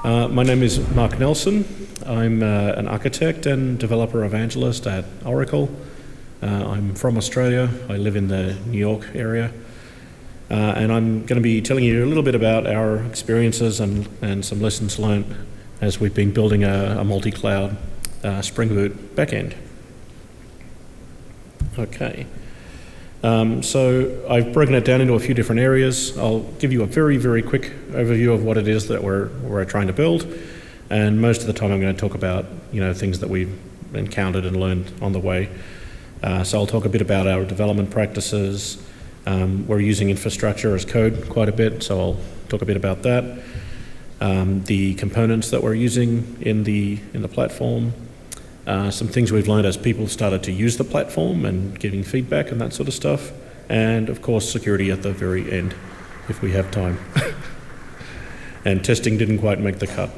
My name is Mark Nelson. I'm an architect and developer evangelist at Oracle. I'm from Australia. I live in the New York area. And I'm going to be telling you a little bit about our experiences and some lessons learned as we've been building a multi-cloud Spring Boot backend. Okay. So I've broken it down into a few different areas. I'll give you a very, very quick overview of what it is that we're trying to build. And most of the time I'm going to talk about, things that we've encountered and learned on the way. So I'll talk a bit about our development practices. We're using infrastructure as code quite a bit, so I'll talk a bit about that. The components that we're using in the platform. Some things we've learned as people started to use the platform and giving feedback and that sort of stuff. And of course, security at the very end, if we have time. And testing didn't quite make the cut.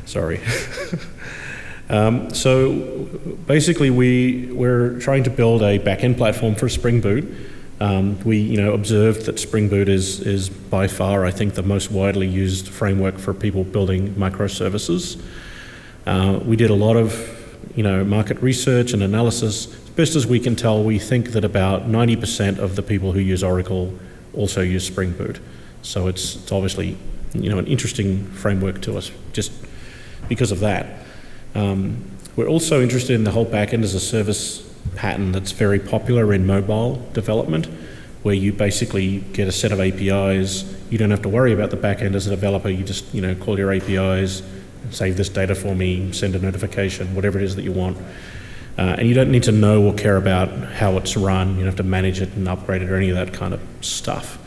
Sorry. So basically, we're trying to build a backend platform for Spring Boot. We observed that Spring Boot is by far, I think, the most widely used framework for people building microservices. We did a lot of market research and analysis. As best as we can tell, we think that about 90% of the people who use Oracle also use Spring Boot. So it's obviously an interesting framework to us just because of that. We're also interested in the whole backend as a service pattern that's very popular in mobile development, where you basically get a set of APIs. You don't have to worry about the backend as a developer. You just call your APIs, save this data for me, send a notification, whatever it is that you want. And you don't need to know or care about how it's run. You don't have to manage it and upgrade it or any of that kind of stuff.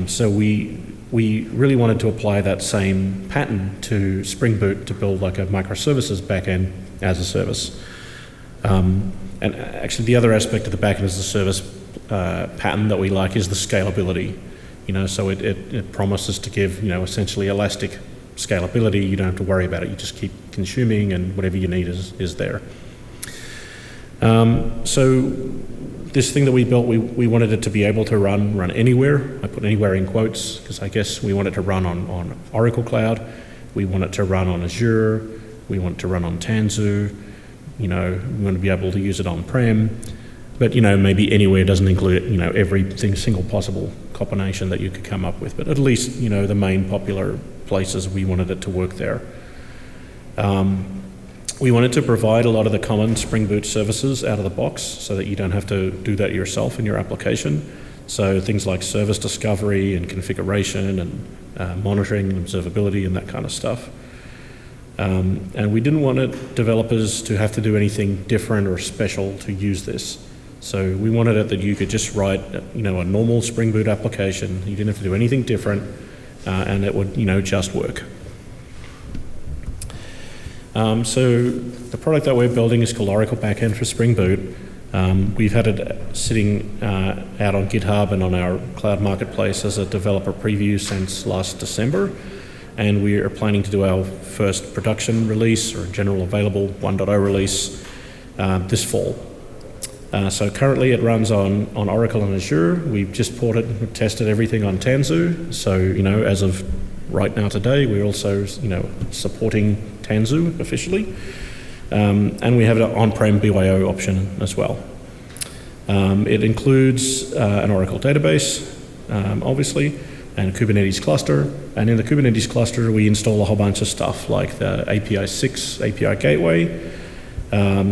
So we really wanted to apply that same pattern to Spring Boot to build like a microservices backend as a service. And actually the other aspect of the backend as a service pattern that we like is the scalability. So it promises to give essentially elastic scalability. You don't have to worry about it. You just keep consuming, and whatever you need is there. So this thing that we built, we wanted it to be able to run anywhere. I put anywhere in quotes because I guess we want it to run on Oracle Cloud. We want it to run on Azure. We want it to run on Tanzu. We want to be able to use it on-prem. But maybe anywhere doesn't include every single possible combination that you could come up with. But at least the main popular places, we wanted it to work there. We wanted to provide a lot of the common Spring Boot services out of the box so that you don't have to do that yourself in your application. So things like service discovery and configuration and monitoring and observability and that kind of stuff. And we didn't want developers to have to do anything different or special to use this. So we wanted it that you could just write a normal Spring Boot application. You didn't have to do anything different. And it would, just work. So the product that we're building is called Oracle Backend for Spring Boot. We've had it sitting out on GitHub and on our cloud marketplace as a developer preview since last December. And we are planning to do our first production release or general available 1.0 release this fall. So currently it runs on Oracle and Azure. We've just ported and tested everything on Tanzu. So, as of right now today, we're also, supporting Tanzu officially. And we have an on-prem BYO option as well. It includes an Oracle database, obviously, and a Kubernetes cluster. And in the Kubernetes cluster, we install a whole bunch of stuff like the API 6 API gateway,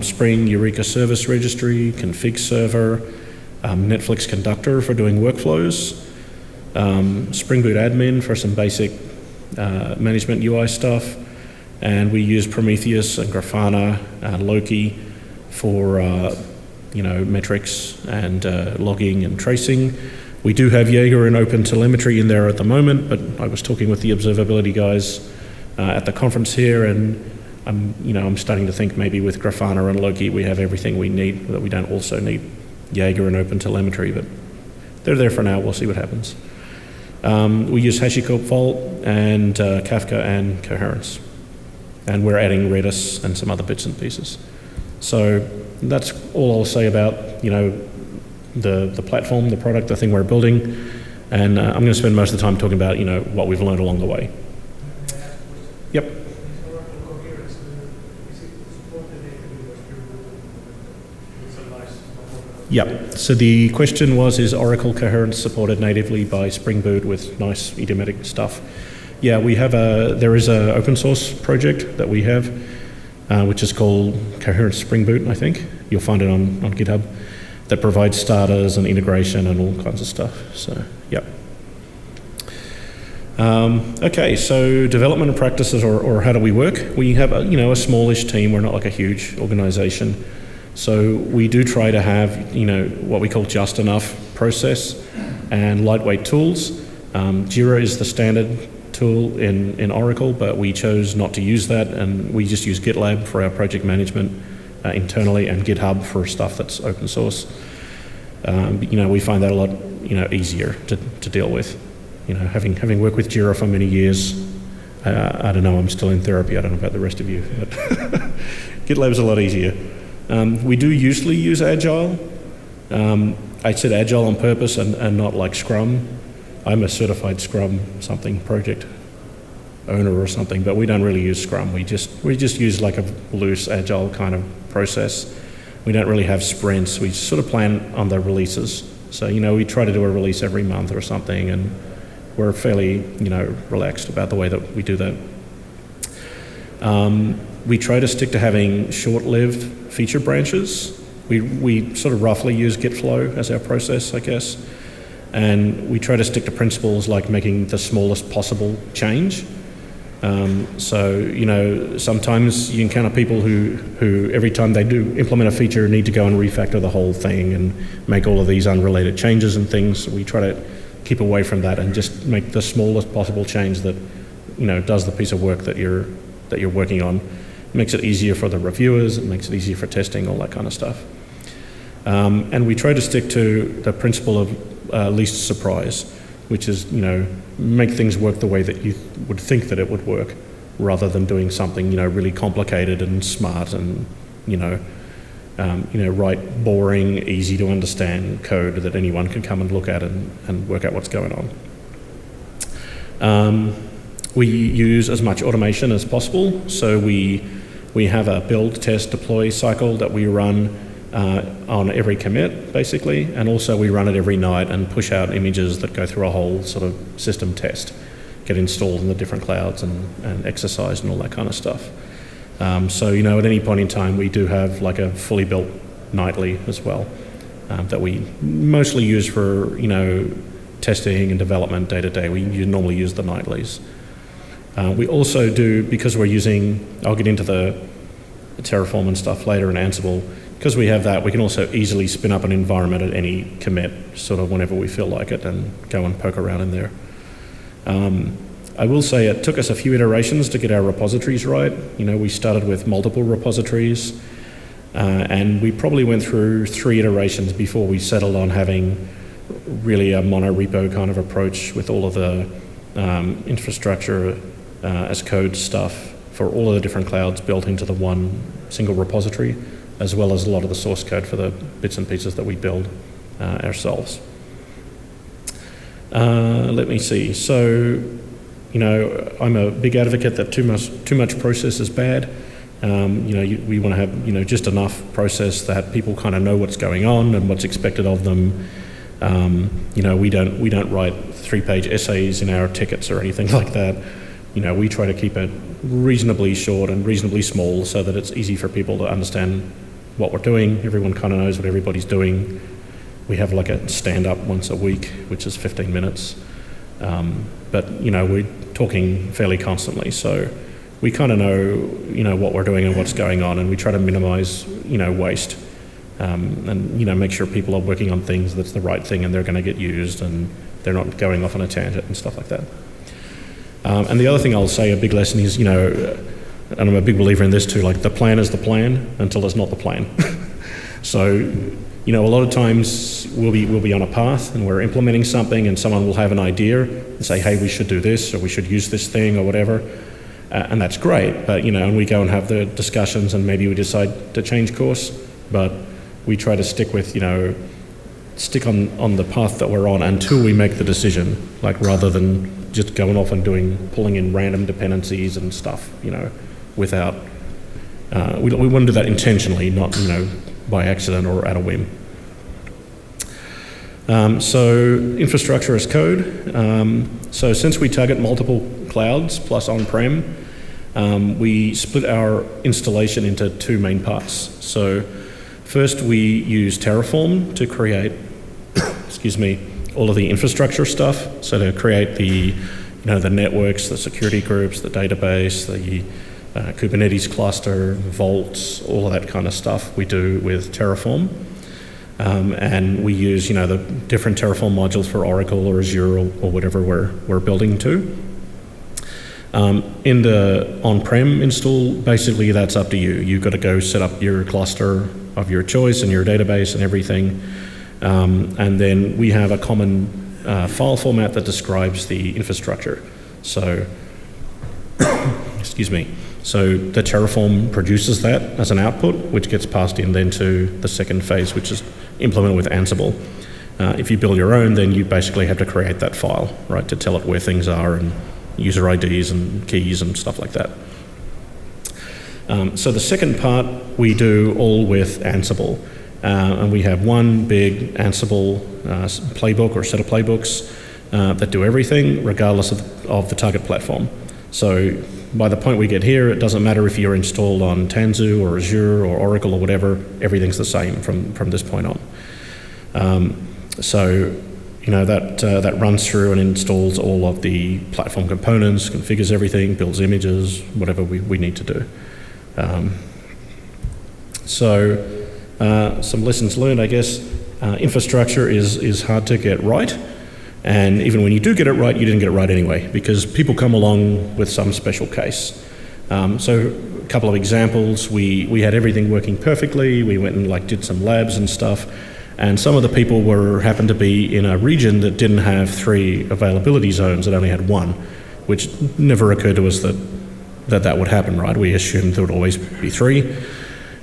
Spring Eureka service registry, config server, Netflix Conductor for doing workflows, Spring Boot admin for some basic management UI stuff, and we use Prometheus and Grafana and Loki for metrics and logging and tracing. We do have Jaeger and OpenTelemetry in there at the moment, but I was talking with the observability guys at the conference here, and I'm starting to think maybe with Grafana and Loki we have everything we need, that we don't also need Jaeger and OpenTelemetry, but they're there for now. We'll see what happens. We use HashiCorp Vault and Kafka and Coherence, and we're adding Redis and some other bits and pieces. So that's all I'll say about the platform, the product, the thing we're building, and I'm going to spend most of the time talking about what we've learned along the way. Yep. Yep. So the question was, is Oracle Coherence supported natively by Spring Boot with nice idiomatic stuff? Yeah, there is an open source project that we have, which is called Coherence Spring Boot, I think. You'll find it on GitHub, that provides starters and integration and all kinds of stuff. So, yep. Okay, so development practices, or how do we work? We have a smallish team. We're not like a huge organization. So we do try to have, what we call just enough process and lightweight tools. Jira is the standard tool in Oracle, but we chose not to use that, and we just use GitLab for our project management internally, and GitHub for stuff that's open source. We find that a lot, easier to deal with. Having worked with Jira for many years, I don't know, I'm still in therapy, I don't know about the rest of you, but GitLab's a lot easier. We do usually use Agile. I said Agile on purpose and not like Scrum. I'm a certified Scrum project owner or something, but we don't really use Scrum. We just use like a loose Agile kind of process. We don't really have sprints. We sort of plan on the releases. So, we try to do a release every month or something, and we're fairly, relaxed about the way that we do that. We try to stick to having short-lived feature branches. We sort of roughly use Git flow as our process, I guess. And we try to stick to principles like making the smallest possible change. Sometimes you encounter people who every time they do implement a feature need to go and refactor the whole thing and make all of these unrelated changes and things. We try to keep away from that and just make the smallest possible change that, does the piece of work that you're working on. It makes it easier for the reviewers, it makes it easier for testing, all that kind of stuff. And we try to stick to the principle of least surprise, which is, make things work the way that you would think that it would work, rather than doing something, really complicated and smart and, write boring, easy to understand code that anyone can come and look at and work out what's going on. We use as much automation as possible, so we have a build, test, deploy cycle that we run on every commit, basically, and also we run it every night and push out images that go through a whole sort of system test, get installed in the different clouds and exercised and all that kind of stuff. So, at any point in time, we do have like a fully built nightly as well that we mostly use for, testing and development day to day. We normally use the nightlies. We also do, because we're using, I'll get into the Terraform and stuff later in Ansible, because we have that, we can also easily spin up an environment at any commit, sort of whenever we feel like it, and go and poke around in there. I will say it took us a few iterations to get our repositories right. We started with multiple repositories, and we probably went through 3 iterations before we settled on having really a mono-repo kind of approach with all of the infrastructure as code stuff for all of the different clouds built into the one single repository, as well as a lot of the source code for the bits and pieces that we build ourselves. Let me see. So, I'm a big advocate that too much process is bad. We want to have, just enough process that people kind of know what's going on and what's expected of them. We don't write 3-page essays in our tickets or anything like that. We try to keep it reasonably short and reasonably small so that it's easy for people to understand what we're doing. Everyone kind of knows what everybody's doing. We have like a stand-up once a week, which is 15 minutes. But, we're talking fairly constantly, so we kind of know, what we're doing and what's going on, and we try to minimize, waste. And, make sure people are working on things that's the right thing and they're going to get used and they're not going off on a tangent and stuff like that. And the other thing I'll say, a big lesson is, and I'm a big believer in this too, like the plan is the plan until it's not the plan. So, a lot of times we'll be on a path and we're implementing something and someone will have an idea and say, hey, we should do this or we should use this thing or whatever. And that's great, but, and we go and have the discussions and maybe we decide to change course, but we try to stick with, stick on the path that we're on until we make the decision, like rather than just going off and pulling in random dependencies and stuff, without, we want to do that intentionally, not, by accident or at a whim. So infrastructure as code. So since we target multiple clouds plus on-prem, we split our installation into two main parts. So first we use Terraform to create, all of the infrastructure stuff. So to create the networks, the security groups, the database, the Kubernetes cluster, vaults, all of that kind of stuff we do with Terraform. And we use, the different Terraform modules for Oracle or Azure or whatever we're building to. In the on-prem install, basically that's up to you. You've got to go set up your cluster of your choice and your database and everything. And then we have a common file format that describes the infrastructure. So, So the Terraform produces that as an output, which gets passed in then to the second phase, which is implemented with Ansible. If you build your own, then you basically have to create that file, right, to tell it where things are and user IDs and keys and stuff like that. So the second part we do all with Ansible. And we have one big Ansible playbook or set of playbooks that do everything regardless of the target platform. So by the point we get here, it doesn't matter if you're installed on Tanzu or Azure or Oracle or whatever, everything's the same from this point on. That runs through and installs all of the platform components, configures everything, builds images, whatever we need to do. Some lessons learned, I guess. Infrastructure is hard to get right. And even when you do get it right, you didn't get it right anyway, because people come along with some special case. So a couple of examples, we had everything working perfectly. We went and did some labs and stuff. And some of the people happened to be in a region that didn't have 3 availability zones, it only had 1, which never occurred to us that would happen, right? We assumed there would always be 3.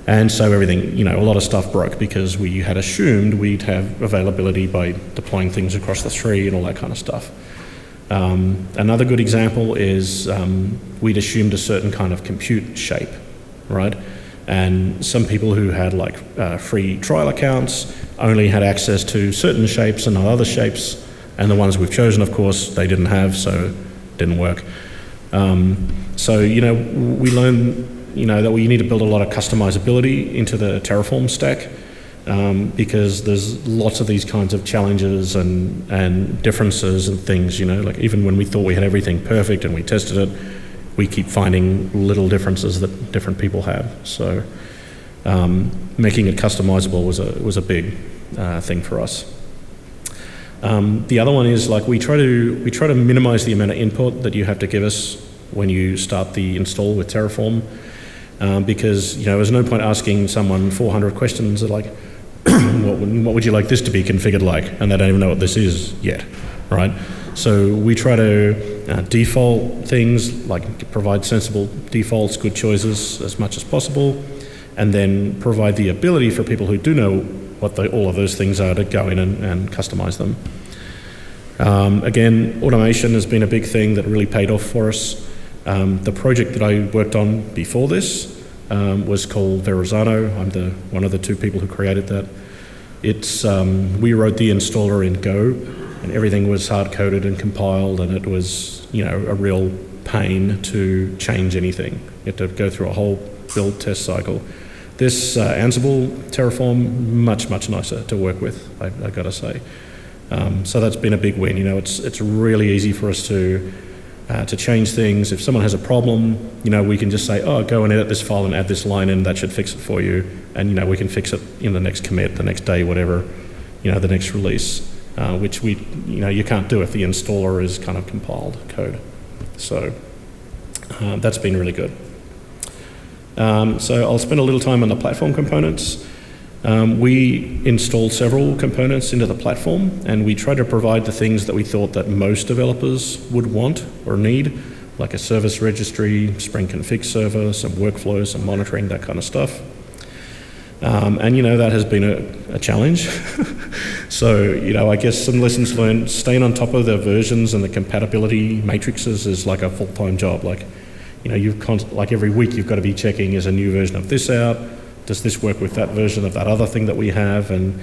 And so everything, a lot of stuff broke because we had assumed we'd have availability by deploying things across the 3 and all that kind of stuff. Another good example is we'd assumed a certain kind of compute shape, right? And some people who had free trial accounts only had access to certain shapes and not other shapes. And the ones we've chosen, of course, they didn't have, so it didn't work. We learned that we need to build a lot of customizability into the Terraform stack because there's lots of these kinds of challenges and differences and things, even when we thought we had everything perfect and we tested it, we keep finding little differences that different people have. So making it customizable was a big thing for us. The other one is we try to minimize the amount of input that you have to give us when you start the install with Terraform. Because there's no point asking someone 400 questions like, what would you like this to be configured like? And they don't even know what this is yet, right? So we try to default things, provide sensible defaults, good choices as much as possible, and then provide the ability for people who do know what all of those things are to go in and customize them. Again, automation has been a big thing that really paid off for us. The project that I worked on before this was called Verrazano. I'm one of the 2 people who created that. We wrote the installer in Go, and everything was hard-coded and compiled, and it was a real pain to change anything. You had to go through a whole build test cycle. This Ansible Terraform, much nicer to work with, I got to say. So that's been a big win. It's really easy for us to change things. If someone has a problem, we can just say, go and edit this file and add this line in, that should fix it for you. And, we can fix it in the next commit, the next day, whatever, the next release, which you can't do if the installer is kind of compiled code. So that's been really good. So I'll spend a little time on the platform components. We installed several components into the platform, and we tried to provide the things that we thought that most developers would want or need, like a service registry, Spring config server, some workflows, some monitoring, that kind of stuff. And that has been a challenge. So, I guess some lessons learned, staying on top of the versions and the compatibility matrices is like a full-time job. Like, like every week you've got to be checking, is a new version of this out? Does this work with that version of that other thing that we have? And,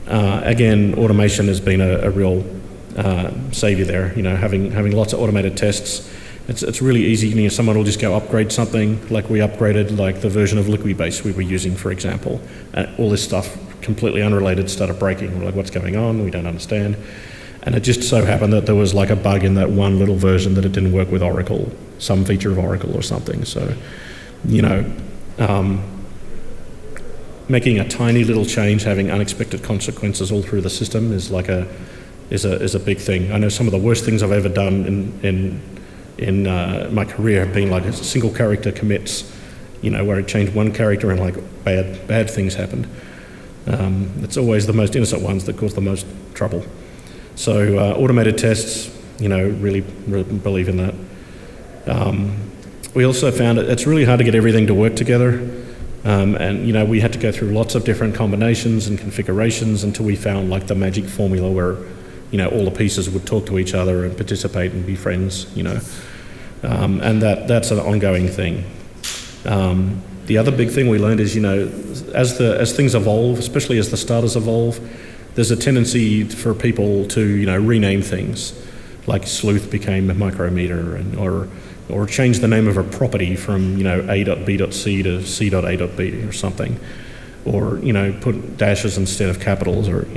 again, automation has been a real savior there. Having lots of automated tests. It's really easy. Someone will just go upgrade something, like we upgraded like the version of Liquibase we were using, for example. All this stuff, completely unrelated, started breaking. We're like, what's going on? We don't understand. And it just so happened that there was like a bug in that one little version that it didn't work with Oracle, some feature of Oracle or something. So, making a tiny little change, having unexpected consequences all through the system is like a big thing. I know some of the worst things I've ever done in my career have been like single character commits, where I changed one character and like bad things happened. It's always the most innocent ones that cause the most trouble. So automated tests, really believe in that. We also found it's really hard to get everything to work together. And we had to go through lots of different combinations and configurations until we found like the magic formula where all the pieces would talk to each other and participate and be friends, and that's an ongoing thing. The other big thing we learned is, as things evolve, especially as the starters evolve, there's a tendency for people to, rename things, like sleuth became a micrometer, or change the name of a property from, A.B.C to C.A.B or something, or, put dashes instead of capitals, or,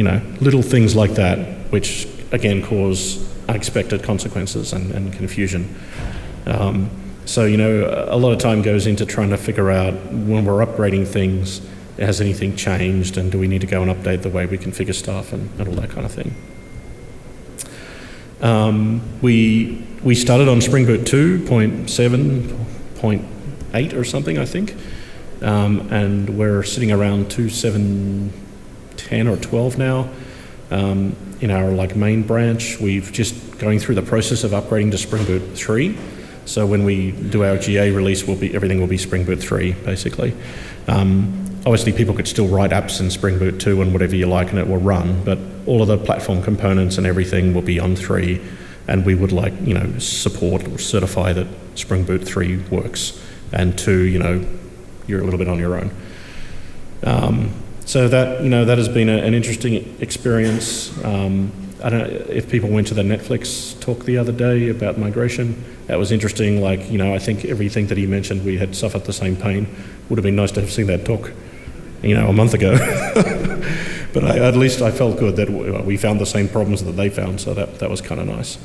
little things like that, which again cause unexpected consequences and confusion. So, a lot of time goes into trying to figure out when we're upgrading things, has anything changed, and do we need to go and update the way we configure stuff and all that kind of thing. We started on Spring Boot 2.7.8 or something, I think, and we're sitting around 2.7.10 or 12 now. In our main branch, we've just going through the process of upgrading to Spring Boot 3. So when we do our GA release, everything will be Spring Boot 3, basically. Obviously, people could still write apps in Spring Boot 2 and whatever you like, and it will run. But all of the platform components and everything will be on 3, and we would support or certify that Spring Boot 3 works, and 2, you're a little bit on your own. So that that has been an interesting experience. I don't know if people went to the Netflix talk the other day about migration. That was interesting. I think everything that he mentioned, we had suffered the same pain. Would have been nice to have seen that talk, a month ago. But at least I felt good that we found the same problems that they found, so that was kind of nice.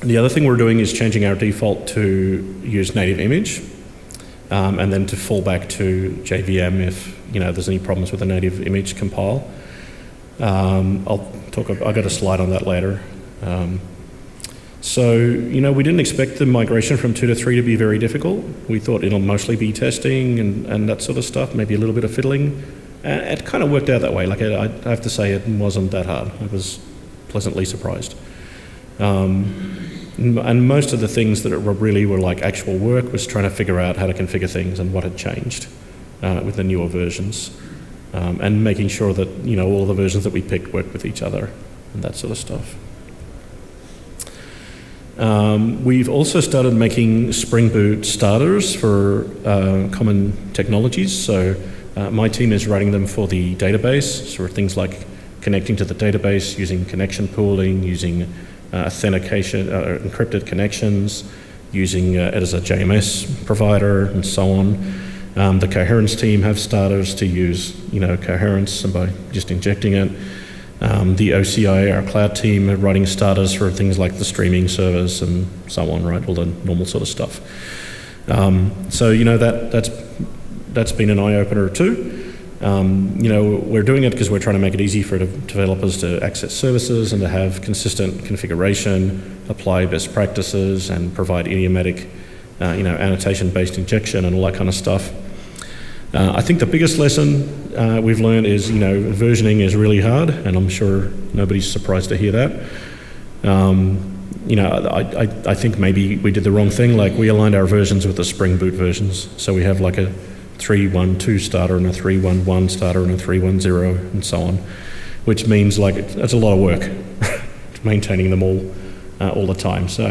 The other thing we're doing is changing our default to use native image, and then to fall back to JVM if there's any problems with the native image compile. I've got a slide on that later. So, we didn't expect the migration from 2 to 3 to be very difficult. We thought it'll mostly be testing and that sort of stuff, maybe a little bit of fiddling. And it kind of worked out that way. I have to say it wasn't that hard. I was pleasantly surprised. And most of the things that were actual work was trying to figure out how to configure things and what had changed with the newer versions. And making sure that, all the versions that we picked worked with each other and that sort of stuff. We've also started making Spring Boot starters for common technologies. So my team is writing them for the database, so things like connecting to the database, using connection pooling, using authentication, encrypted connections, using it as a JMS provider, and so on. The coherence team have starters to use, coherence by just injecting it. The OCI, our cloud team, are writing starters for things like the streaming servers and so on, right? All the normal sort of stuff. So that's been an eye-opener too. We're doing it because we're trying to make it easy for developers to access services and to have consistent configuration, apply best practices, and provide idiomatic, annotation-based injection and all that kind of stuff. I think the biggest lesson we've learned is, versioning is really hard, and I'm sure nobody's surprised to hear that. I think maybe we did the wrong thing. Like, we aligned our versions with the Spring Boot versions. So we have like a 3.1.2 starter and a 3.1.1 starter and a 3.1.0 and so on, which means like it's a lot of work maintaining them all the time. So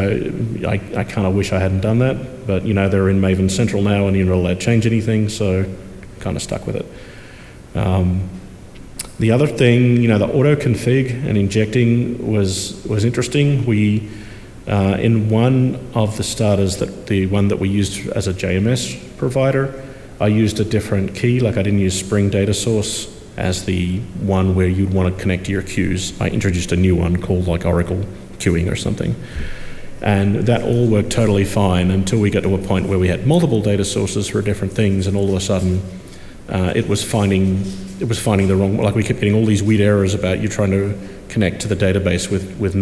I kind of wish I hadn't done that, but they're in Maven Central now and you're not allowed to change anything, so kind of stuck with it. The other thing, the auto config and injecting was interesting. We in one of the starters, the one that we used as a JMS provider, I used a different key. Like, I didn't use Spring Data Source as the one where you'd want to connect to your queues. I introduced a new one called like Oracle Queuing or something. And that all worked totally fine until we got to a point where we had multiple data sources for different things, and all of a sudden it was finding the wrong, like we kept getting all these weird errors about you trying to connect to the database with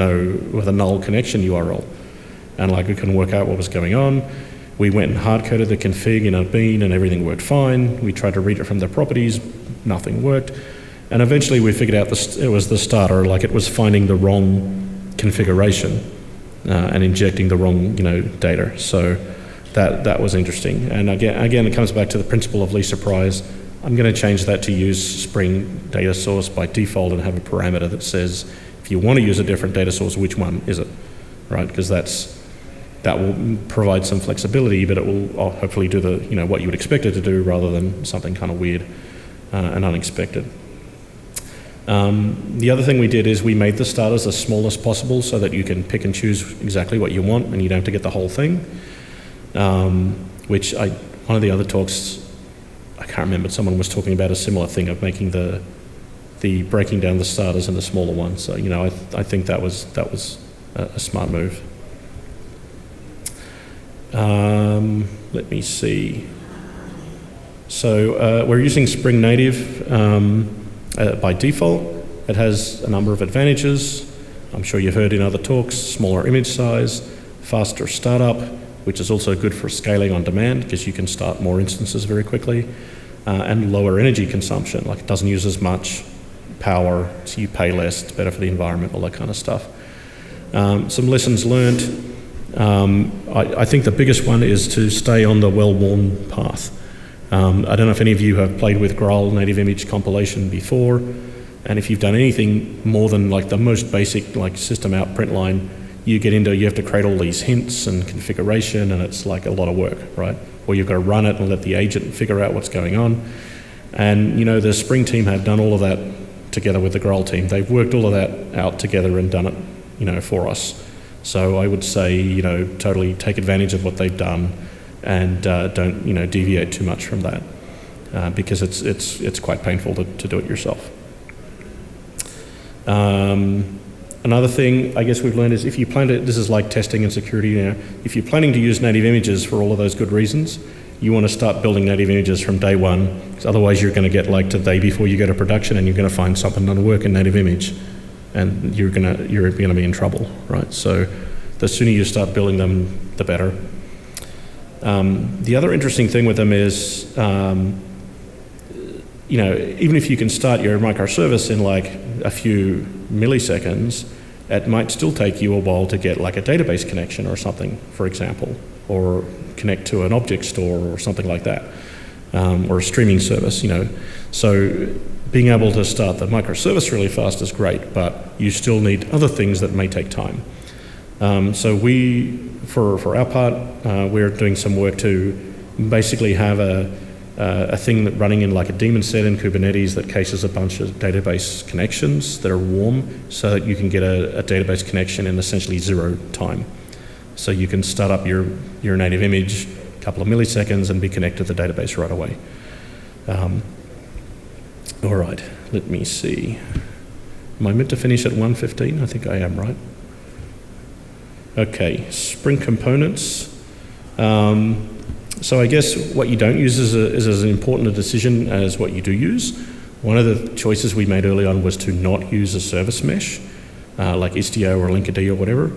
a null connection URL. And like, we couldn't work out what was going on. We went and hard-coded the config in a bean and everything worked fine. We tried to read it from the properties, nothing worked. And eventually we figured out it was the starter, like it was finding the wrong configuration and injecting the wrong data. So that was interesting. And again, it comes back to the principle of least surprise. I'm going to change that to use Spring Data Source by default and have a parameter that says, if you want to use a different data source, which one is it, right? Because that will provide some flexibility, but it will hopefully do what you would expect it to do rather than something kind of weird and unexpected. The other thing we did is we made the starters as small as possible so that you can pick and choose exactly what you want and you don't have to get the whole thing. One of the other talks, I can't remember, someone was talking about a similar thing of making the breaking down the starters into smaller ones. So I think that was a smart move. Let me see. So we're using Spring Native by default. It has a number of advantages. I'm sure you've heard in other talks: smaller image size, faster startup, which is also good for scaling on demand because you can start more instances very quickly, and lower energy consumption. Like, it doesn't use as much power, so you pay less. It's better for the environment, all that kind of stuff. Some lessons learned. I think the biggest one is to stay on the well-worn path. I don't know if any of you have played with Graal native image compilation before, and if you've done anything more than like the most basic like system out print line, you have to create all these hints and configuration, and it's like a lot of work, right? Or you've got to run it and let the agent figure out what's going on. And the Spring team have done all of that together with the Graal team. They've worked all of that out together and done it, for us. So I would say, totally take advantage of what they've done and don't, deviate too much from that because it's quite painful to do it yourself. Another thing I guess we've learned is if you plan to, this is like testing and security now, if you're planning to use native images for all of those good reasons, you want to start building native images from day one, because otherwise you're going to get like to the day before you go to production and you're going to find something doesn't work in native image. And you're gonna be in trouble, right? So the sooner you start building them, the better. The other interesting thing with them is, even if you can start your microservice in like a few milliseconds, it might still take you a while to get like a database connection or something, for example, or connect to an object store or something like that, or a streaming service, So being able to start the microservice really fast is great, but you still need other things that may take time. So for our part, we're doing some work to basically have a thing that running in like a daemon set in Kubernetes that caches a bunch of database connections that are warm so that you can get a database connection in essentially 0 time. So you can start up your native image a couple of milliseconds and be connected to the database right away. All right, let me see. Am I meant to finish at 1:15? I think I am, right? Okay, Spring components. So I guess what you don't use is as important a decision as what you do use. One of the choices we made early on was to not use a service mesh, like Istio or Linkerd or whatever.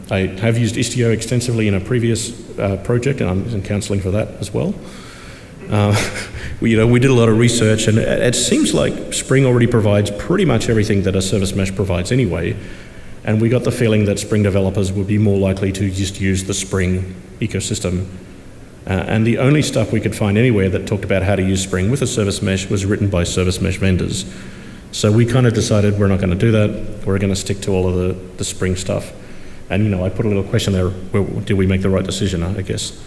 I have used Istio extensively in a previous project, and I'm in counseling for that as well. We did a lot of research, and it seems like Spring already provides pretty much everything that a service mesh provides anyway. And we got the feeling that Spring developers would be more likely to just use the Spring ecosystem. And the only stuff we could find anywhere that talked about how to use Spring with a service mesh was written by service mesh vendors. So we kind of decided we're not going to do that. We're going to stick to all of the Spring stuff. And I put a little question there, did we make the right decision? I guess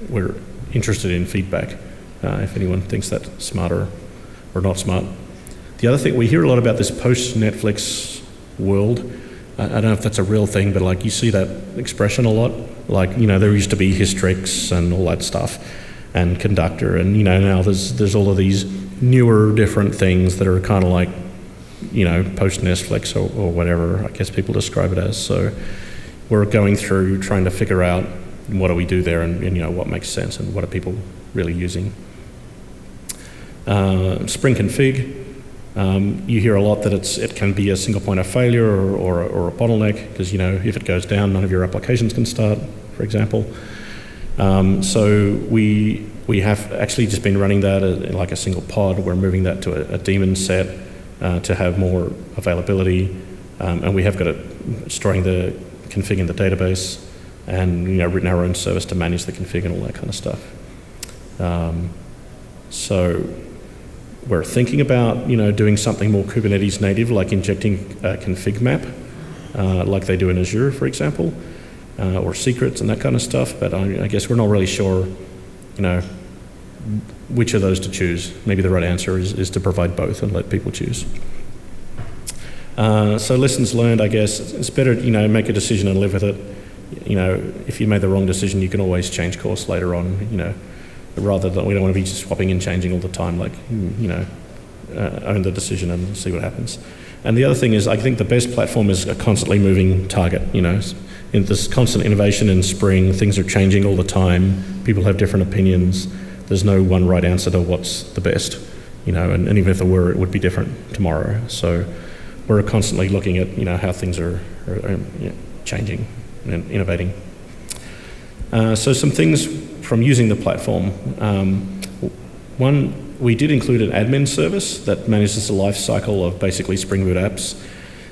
we're interested in feedback, if anyone thinks that's smarter or not smart. The other thing, we hear a lot about this post-Netflix world. I don't know if that's a real thing, but like you see that expression a lot. Like, there used to be Hystrix and all that stuff, and Conductor, and now there's all of these newer, different things that are kind of like, post-Netflix or whatever, I guess people describe it as. So we're going through trying to figure out what do we do there and what makes sense and what are people really using. Spring config. You hear a lot that it can be a single point of failure or a bottleneck because if it goes down, none of your applications can start, for example. So we have actually just been running that like a single pod. We're moving that to a daemon set to have more availability, and we have got it storing the config in the database, and written our own service to manage the config and all that kind of stuff. So we're thinking about doing something more Kubernetes native, like injecting a config map, like they do in Azure, for example, or secrets and that kind of stuff. But I guess we're not really sure, which of those to choose. Maybe the right answer is to provide both and let people choose. So lessons learned, I guess, it's better, make a decision and live with it. If you made the wrong decision, you can always change course later on, rather than we don't want to be swapping and changing all the time, like, own the decision and see what happens. And the other thing is, I think the best platform is a constantly moving target, in this constant innovation in Spring, things are changing all the time, people have different opinions, there's no one right answer to what's the best, and even if there were, it would be different tomorrow. So we're constantly looking at, how things are changing and innovating. So some things from using the platform. One, we did include an admin service that manages the life cycle of basically Spring Boot apps.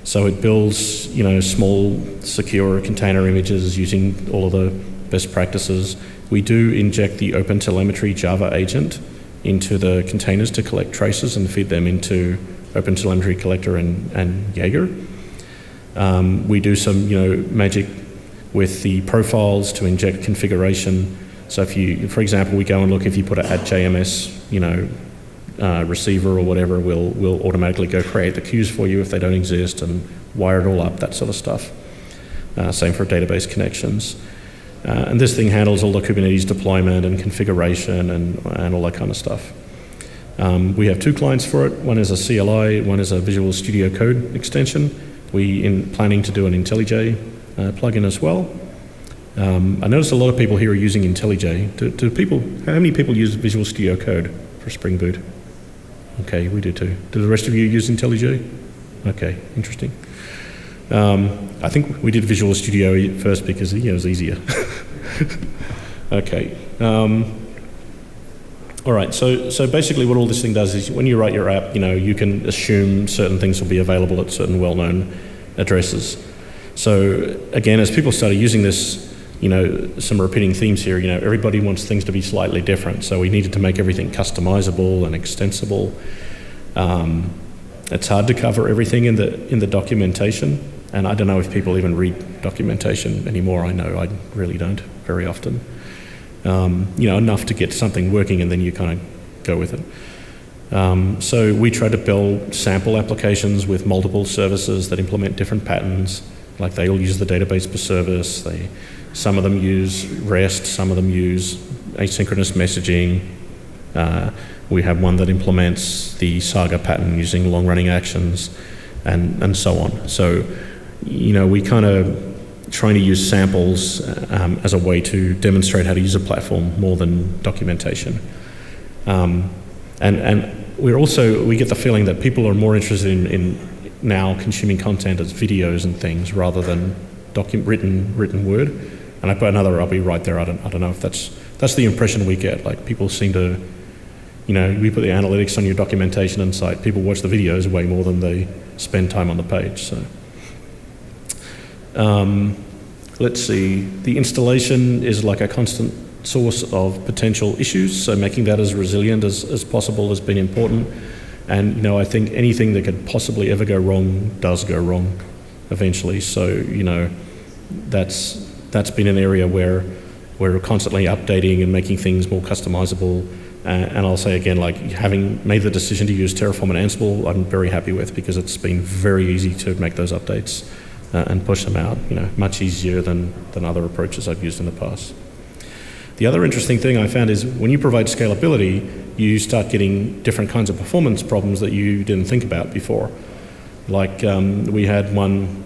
So it builds, small, secure container images using all of the best practices. We do inject the OpenTelemetry Java agent into the containers to collect traces and feed them into OpenTelemetry Collector and Jaeger. We do some, magic with the profiles to inject configuration. So if you, for example, we go and look, if you put an @JMS, receiver or whatever, we'll automatically go create the queues for you if they don't exist and wire it all up, that sort of stuff. Same for database connections. And this thing handles all the Kubernetes deployment and configuration and all that kind of stuff. We have two clients for it. One is a CLI, one is a Visual Studio Code extension. We planning to do an IntelliJ plugin as well. I notice a lot of people here are using IntelliJ. How many people use Visual Studio Code for Spring Boot? Okay, we do too. Do the rest of you use IntelliJ? Okay, interesting. I think we did Visual Studio first because it was easier. Okay. All right, so basically what all this thing does is when you write your app, you can assume certain things will be available at certain well-known addresses. So again, as people started using this, some repeating themes here, everybody wants things to be slightly different. So we needed to make everything customizable and extensible. It's hard to cover everything in the documentation. And I don't know if people even read documentation anymore. I know I really don't very often. Enough to get something working and then you kind of go with it. So we try to build sample applications with multiple services that implement different patterns. Like they all use the database per service. Some of them use REST, some of them use asynchronous messaging. We have one that implements the Saga pattern using long-running actions and so on. So, we kind of trying to use samples as a way to demonstrate how to use a platform more than documentation. And we get the feeling that people are more interested in now consuming content as videos and things rather than written word. And I put another, I'll be right there. I don't know if that's the impression we get. Like people seem to, we put the analytics on your documentation and site. People watch the videos way more than they spend time on the page. So, Let's see, the installation is like a constant source of potential issues, so making that as resilient as possible has been important. And, you know, I think anything that could possibly ever go wrong does go wrong eventually. So, you know, that's been an area where we're constantly updating and making things more customizable. And I'll say again, like, having made the decision to use Terraform and Ansible, I'm very happy with, because it's been very easy to make those updates and push them out, you know, much easier than other approaches I've used in the past. The other interesting thing I found is when you provide scalability, you start getting different kinds of performance problems that you didn't think about before. Like we had one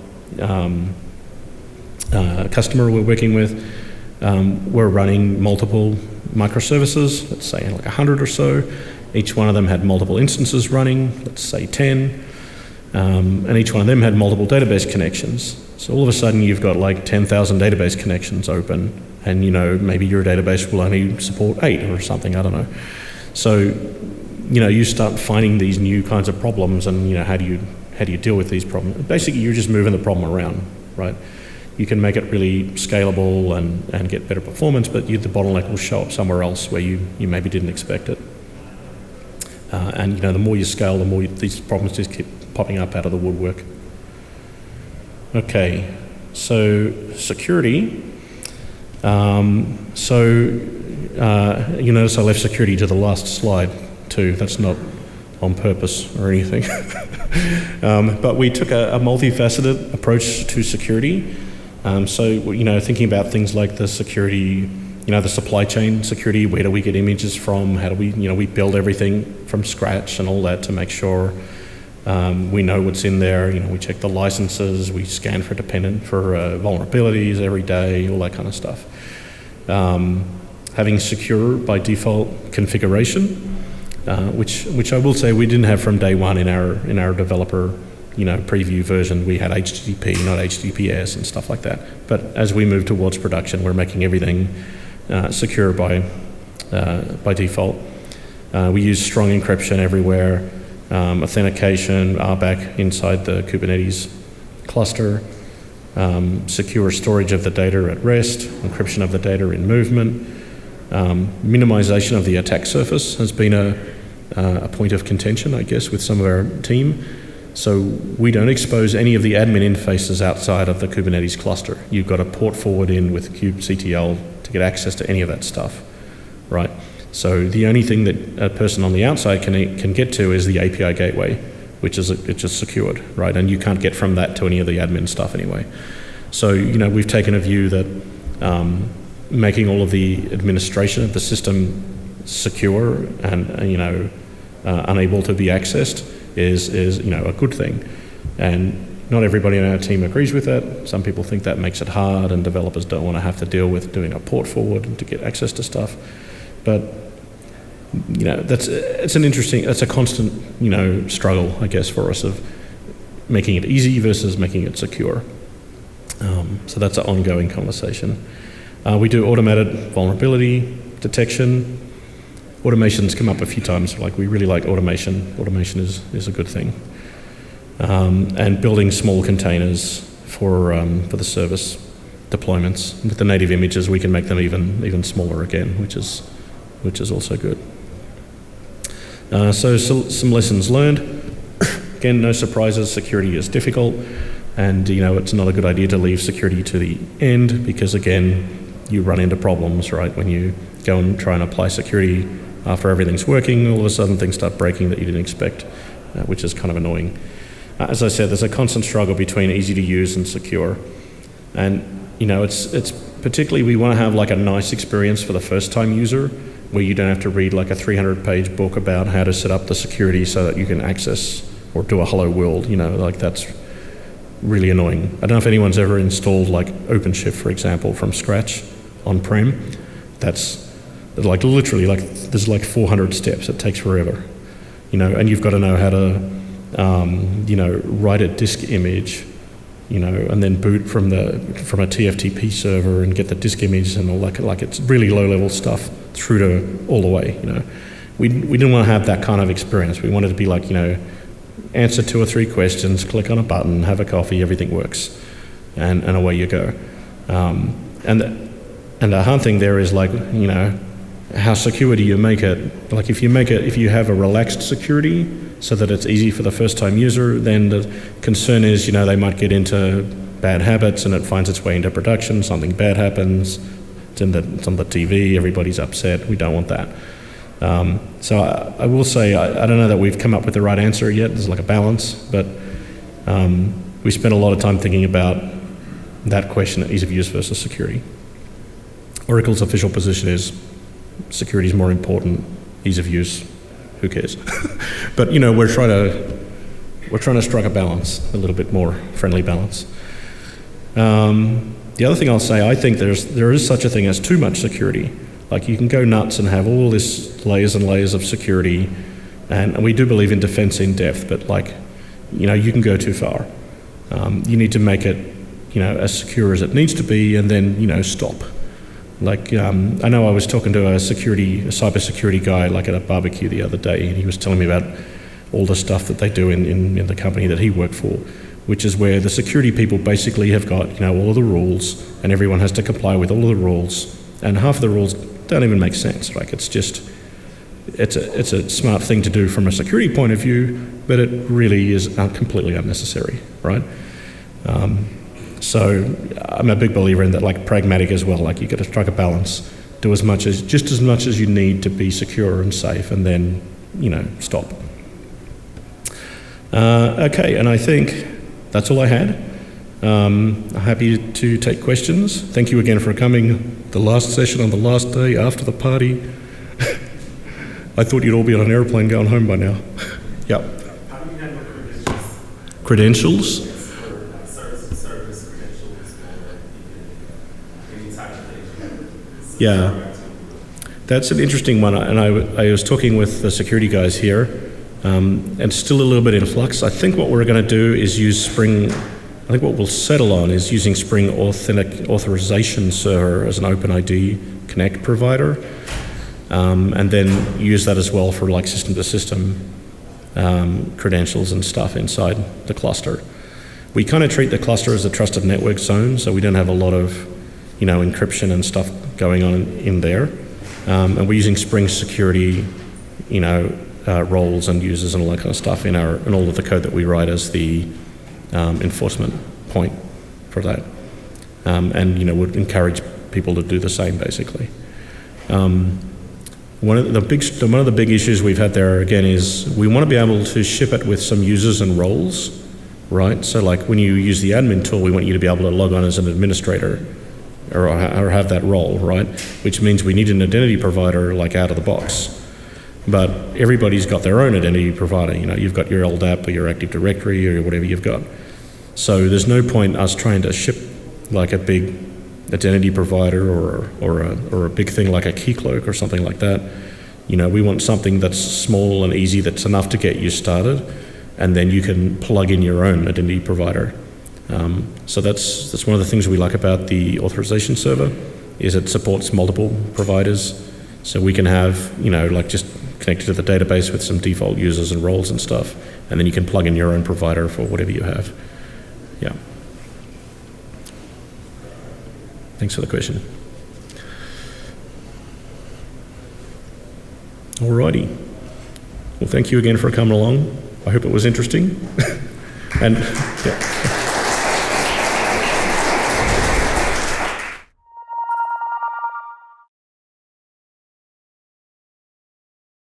customer we're working with, we're running multiple microservices, let's say like 100 or so. Each one of them had multiple instances running, let's say 10. And each one of them had multiple database connections. So all of a sudden you've got like 10,000 database connections open, and you know, maybe your database will only support 8 or something, I don't know. So, you know, you start finding these new kinds of problems, and you know, how do you deal with these problems? Basically, you're just moving the problem around, right? You can make it really scalable and get better performance, but the bottleneck will show up somewhere else where you maybe didn't expect it. And you know, the more you scale, the more these problems just keep popping up out of the woodwork. Okay, so security. You notice I left security to the last slide too. That's not on purpose or anything. But we took a multifaceted approach to security. So, you know, thinking about things like the security, you know, the supply chain security, where do we get images from? How do we, you know, we build everything from scratch and all that to make sure we know what's in there. You know, we check the licenses, we scan for vulnerabilities every day, all that kind of stuff. Having secure by default configuration, which I will say we didn't have from day one in our developer, you know, preview version. We had HTTP, not HTTPS and stuff like that. But as we move towards production, we're making everything secure by default. We use strong encryption everywhere. Authentication, RBAC inside the Kubernetes cluster, secure storage of the data at rest, encryption of the data in movement, minimization of the attack surface has been a point of contention, I guess, with some of our team. So we don't expose any of the admin interfaces outside of the Kubernetes cluster. You've got to port forward in with kubectl to get access to any of that stuff, right? So the only thing that a person on the outside can get to is the API gateway, which is it's just secured, right? And you can't get from that to any of the admin stuff anyway. So, you know, we've taken a view that making all of the administration of the system secure and you know, unable to be accessed is you know, a good thing. And not everybody on our team agrees with that. Some people think that makes it hard, and developers don't want to have to deal with doing a port forward to get access to stuff. But you know, that's a constant, you know, struggle, I guess, for us of making it easy versus making it secure. So that's an ongoing conversation. We do automated vulnerability detection. Automation's come up a few times. Like, we really like automation. Automation is a good thing. And building small containers for the service deployments. With the native images, we can make them even smaller again, which is also good. So some lessons learned. Again, no surprises. Security is difficult, and you know, it's not a good idea to leave security to the end, because again, you run into problems, right? When you go and try and apply security after everything's working, all of a sudden things start breaking that you didn't expect, which is kind of annoying. As I said, there's a constant struggle between easy to use and secure, and you know, it's particularly, we want to have like a nice experience for the first time user, where you don't have to read like a 300-page book about how to set up the security so that you can access or do a hello world, you know, like that's really annoying. I don't know if anyone's ever installed like OpenShift, for example, from scratch on-prem. That's like literally like, there's like 400 steps, it takes forever, you know, and you've got to know how to, you know, write a disk image, you know, and then boot from a TFTP server and get the disk image and all that. Like, it's really low-level stuff through to all the way, you know. We didn't want to have that kind of experience. We wanted to be like, you know, answer 2 or 3 questions, click on a button, have a coffee, everything works. and away you go. And the hard thing there is like, you know, how secure do you make it? Like if you have a relaxed security so that it's easy for the first-time user, then the concern is, you know, they might get into bad habits and it finds its way into production, something bad happens, it's on the TV, everybody's upset, we don't want that. So I will say, I don't know that we've come up with the right answer yet, there's like a balance, but we spent a lot of time thinking about that question, ease of use versus security. Oracle's official position is security is more important, ease of use, who cares? But you know, we're trying to strike a balance, a little bit more friendly balance. The other thing I'll say, I think there is such a thing as too much security. Like you can go nuts and have all this layers and layers of security, and we do believe in defense in depth, but like, you know, you can go too far. You need to make it, you know, as secure as it needs to be, and then, you know, stop. Like, I know I was talking to a cybersecurity guy like at a barbecue the other day, and he was telling me about all the stuff that they do in the company that he worked for, which is where the security people basically have got, you know, all of the rules, and everyone has to comply with all of the rules, and half of the rules don't even make sense. Like, it's a smart thing to do from a security point of view, but it really is completely unnecessary, right? So I'm a big believer in that, like pragmatic as well. Like you've got to strike a balance, do just as much as you need to be secure and safe, and then, you know, stop. Okay, and I think that's all I had. I'm happy to take questions. Thank you again for coming. The last session on the last day after the party. I thought you'd all be on an airplane going home by now. Yep. How do you handle credentials? Credentials? Yes, for like service credentials or any type of thing. Yeah. That's an interesting one, and I was talking with the security guys here, and still a little bit in flux. I think what we're going to do is use Spring. I think what we'll settle on is using Spring Authorization Server as an OpenID Connect provider, and then use that as well for like system-to-system credentials and stuff inside the cluster. We kind of treat the cluster as a trusted network zone, so we don't have a lot of, you know, encryption and stuff going on in there. And we're using Spring security, you know, roles and users and all that kind of stuff in all of the code that we write as the enforcement point for that. And, you know, would encourage people to do the same, basically. One of the big issues we've had there, again, is we want to be able to ship it with some users and roles, right? So, like, when you use the admin tool, we want you to be able to log on as an administrator or have that role, right? Which means we need an identity provider, like, out of the box. But everybody's got their own identity provider. You know, you've got your LDAP or your Active Directory or whatever you've got. So there's no point us trying to ship like a big identity provider or a big thing like a Keycloak or something like that. You know, we want something that's small and easy, that's enough to get you started, and then you can plug in your own identity provider. So that's one of the things we like about the authorization server, is it supports multiple providers. So we can have, you know, like just connected to the database with some default users and roles and stuff, and then you can plug in your own provider for whatever you have. Yeah. Thanks for the question. Alrighty. Well, thank you again for coming along. I hope it was interesting. And yeah.